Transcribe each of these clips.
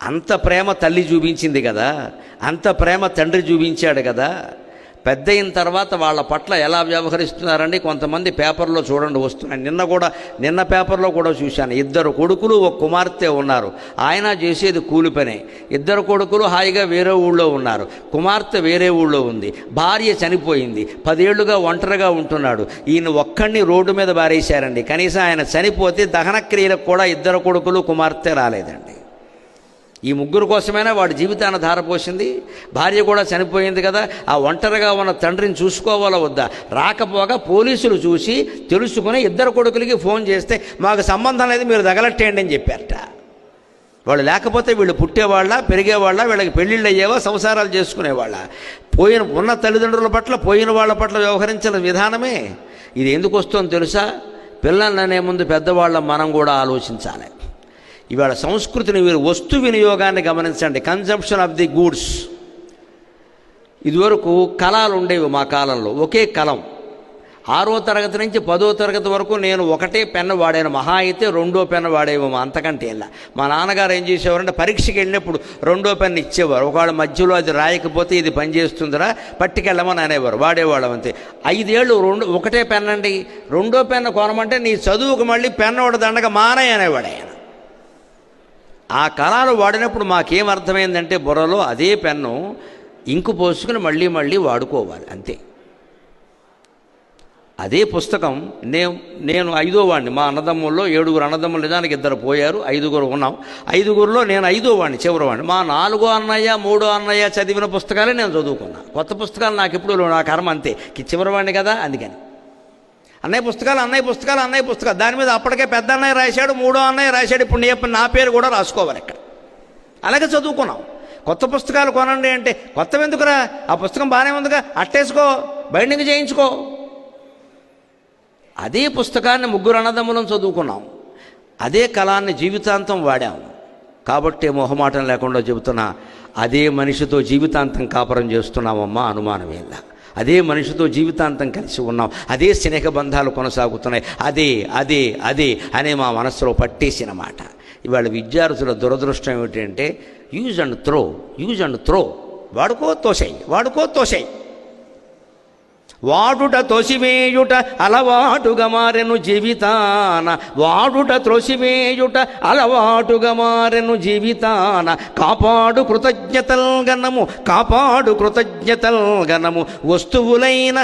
అంత ప్రేమ తల్లి చూపించింది కదా, అంత ప్రేమ తండ్రి చూపించాడు కదా. పెద్ద అయిన తర్వాత వాళ్ళ పట్ల ఎలా వ్యవహరిస్తున్నారండి కొంతమంది పేపర్లో చూడండి వస్తున్నాయి. నిన్న పేపర్లో కూడా చూశాను. 2 కొడుకులు 1 కుమార్తె ఉన్నారు. ఆయన చేసేది కూలి పనే. 2 కొడుకులు హాయిగా వేరే ఊళ్ళో ఉన్నారు, కుమార్తె వేరే ఊళ్ళో ఉంది. భార్య చనిపోయింది, 10 ఏళ్లుగా ఒంటరిగా ఉంటున్నాడు. ఈయన ఒక్కడిని రోడ్డు మీద బారేశారండి. కనీసం ఆయన చనిపోతే దహన క్రియలకు కూడా 2 కొడుకులు కుమార్తె రాలేదండి. ఈ 3 కోసమైనా వాడి జీవితాన్ని ధారపోసింది. భార్య కూడా చనిపోయింది కదా, ఆ ఒంటరిగా ఉన్న తండ్రిని చూసుకోవాలా వద్దా? రాకపోగా పోలీసులు చూసి తెలుసుకుని 2 కొడుకులకి ఫోన్ చేస్తే మాకు సంబంధం లేదు, మీరు తగలట్టేయండి అని చెప్పారట. వాళ్ళు లేకపోతే వీళ్ళు పుట్టేవాళ్ళ, పెరిగేవాళ్ళ, వీళ్ళకి పెళ్ళిళ్ళు అయ్యేవా, సంసారాలు చేసుకునేవాళ్ళ? ఉన్న తల్లిదండ్రుల పట్ల పోయిన వాళ్ళ పట్ల వ్యవహరించిన విధానమే ఇది. ఎందుకు వస్తుందో తెలుసా? పిల్లల్ని అనే ముందు పెద్దవాళ్ళ మనం కూడా ఆలోచించాలి. ఇవాళ సంస్కృతిని మీరు వస్తు వినియోగాన్ని గమనించండి. Consumption of the goods. ఇదివరకు కలాలు ఉండేవి మా కాలంలో. ఒకే కలం 6వ తరగతి నుంచి 10వ తరగతి వరకు నేను ఒకటే పెన్ను వాడాను. మహా అయితే 2వ పెన్ను వాడేవాము, అంతకంటే ఇలా. మా నాన్నగారు ఏం చేసేవారంటే పరీక్షకి వెళ్ళినప్పుడు 2వ పెన్ను ఇచ్చేవారు. ఒకవేళ మధ్యలో అది రాయకపోతే ఇది పనిచేస్తుందిరా పట్టుకెళ్ళమని అనేవారు, వాడేవాళ్ళం అంతే. 5 ఏళ్ళు ఒకటే పెన్ను అండి. 2వ పెన్ను కొనమంటే నీ చదువుకు మళ్ళీ పెన్ను ఒకటి దండగా మానే అనేవాడు ఆయన. ఆ కళలు వాడినప్పుడు మాకేమర్థమైందంటే బుర్రలో అదే పెన్ను ఇంకు పోసుకుని మళ్ళీ మళ్ళీ వాడుకోవాలి అంతే. అదే పుస్తకం నేను 5వ వాడిని. మా అన్నదమ్ముల్లో 7 అన్నదమ్ములు, నిజానికి 2 పోయారు, 5 ఉన్నాం. 5లో నేను 5వ వాడిని, చివరి వాడిని. మా 4వ అన్నయ్య 3వ అన్నయ్య చదివిన పుస్తకాలే నేను చదువుకున్నా. కొత్త పుస్తకాలు నాకు ఎప్పుడు నా కర్మ అంతే, చివరి వాడిని కదా అందుకని. అన్నయ్య పుస్తకాలు దాని మీద అప్పటికే పెద్ద అన్నయ్య రాశాడు, 3వ అన్నయ్య రాశాడు. ఇప్పుడు నా పేరు కూడా రాసుకోవాలి ఇక్కడ. అలాగే చదువుకున్నాం. కొత్త పుస్తకాలు కొనండి అంటే కొత్తవి ఎందుకురా, ఆ పుస్తకం బాగానే ఉందిగా, అట్టేసుకో, బైండింగ్ చేయించుకో. అదే పుస్తకాన్ని 3 అన్నదమ్ములం చదువుకున్నాం. అదే కళాన్ని జీవితాంతం వాడాం. కాబట్టి మొహమాటం లేకుండా చెబుతున్నా, అదే మనిషితో జీవితాంతం కాపురం చేస్తున్నామమ్మా, అనుమానమేలా. అదే మనిషితో జీవితాంతం కలిసి ఉన్నాం. అదే స్నేహ బంధాలు కొనసాగుతున్నాయి. అదే అనే మా మనస్సులో పట్టేసిన మాట. ఇవాళ విద్యార్థుల దురదృష్టం ఏమిటంటే యూజ్ అండ్ త్రో. వాడుకో తోసేయి. వాడుట తోసివేయుట అలవాటుగా మారెను జీవితాన. కాపాడు కృతజ్ఞతల్ గణము వస్తువులైన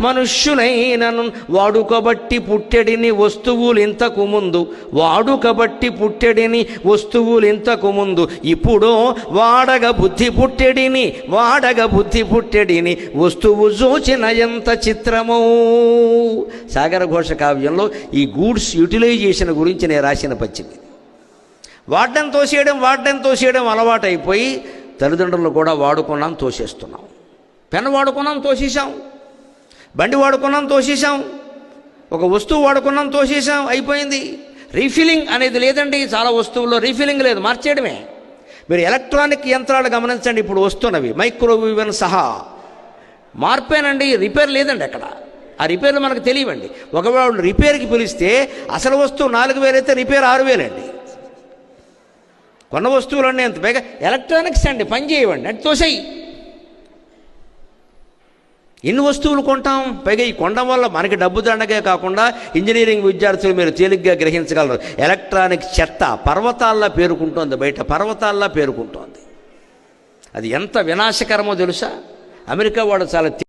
మనుష్యులైనను. వాడుకబట్టి పుట్టెడిని వస్తువులింతకు ముందు ఇప్పుడో వాడగ బుద్ధి పుట్టెడిని వస్తువు చూచిన ఎంత చిత్రమో. సాగర ఘోష కావ్యంలో ఈ గూడ్స్ యూటిలైజేషన్ గురించి నేను రాసిన పద్యం. వాడడం తోసేయడం అలవాటైపోయి తల్లిదండ్రులు కూడా వాడుకున్నాం, తోసేస్తున్నాం. పెన్ను వాడుకున్నాం, తోసేసాం. బండి వాడుకున్నాం, తోసేసాం. ఒక వస్తువు వాడుకున్నాం, తోసేసాం, అయిపోయింది. రీఫిల్లింగ్ అనేది లేదండి. చాలా వస్తువుల్లో రీఫిల్లింగ్ లేదు, మార్చేయడమే. మీరు ఎలక్ట్రానిక్ యంత్రాలు గమనించండి, ఇప్పుడు వస్తున్నవి మైక్రోవేవ్ సహా మార్పేనండి. రిపేర్ లేదండి అక్కడ. ఆ రిపేర్లు మనకు తెలియవండి. ఒకవేళ రిపేర్కి పిలిస్తే అసలు వస్తువు 4,000 అయితే రిపేర్ 6,000 అండి. కొన్న వస్తువులన్నీ అంత పైగా ఎలక్ట్రానిక్స్ అండి, పని చేయవండి, అంటే తోసేయి. ఎన్ని వస్తువులు కొంటాం? పైగా ఈ కొనడం వల్ల మనకి డబ్బు దండగే కాకుండా ఇంజనీరింగ్ విద్యార్థులు మీరు తేలిగ్గా గ్రహించగలరు. ఎలక్ట్రానిక్ చెత్త పర్వతాల్లా పేరుకుంటోంది, బయట పర్వతాల్లా పేరుకుంటోంది. అది ఎంత వినాశకరమో తెలుసా? అమెరికా వాడు చాలా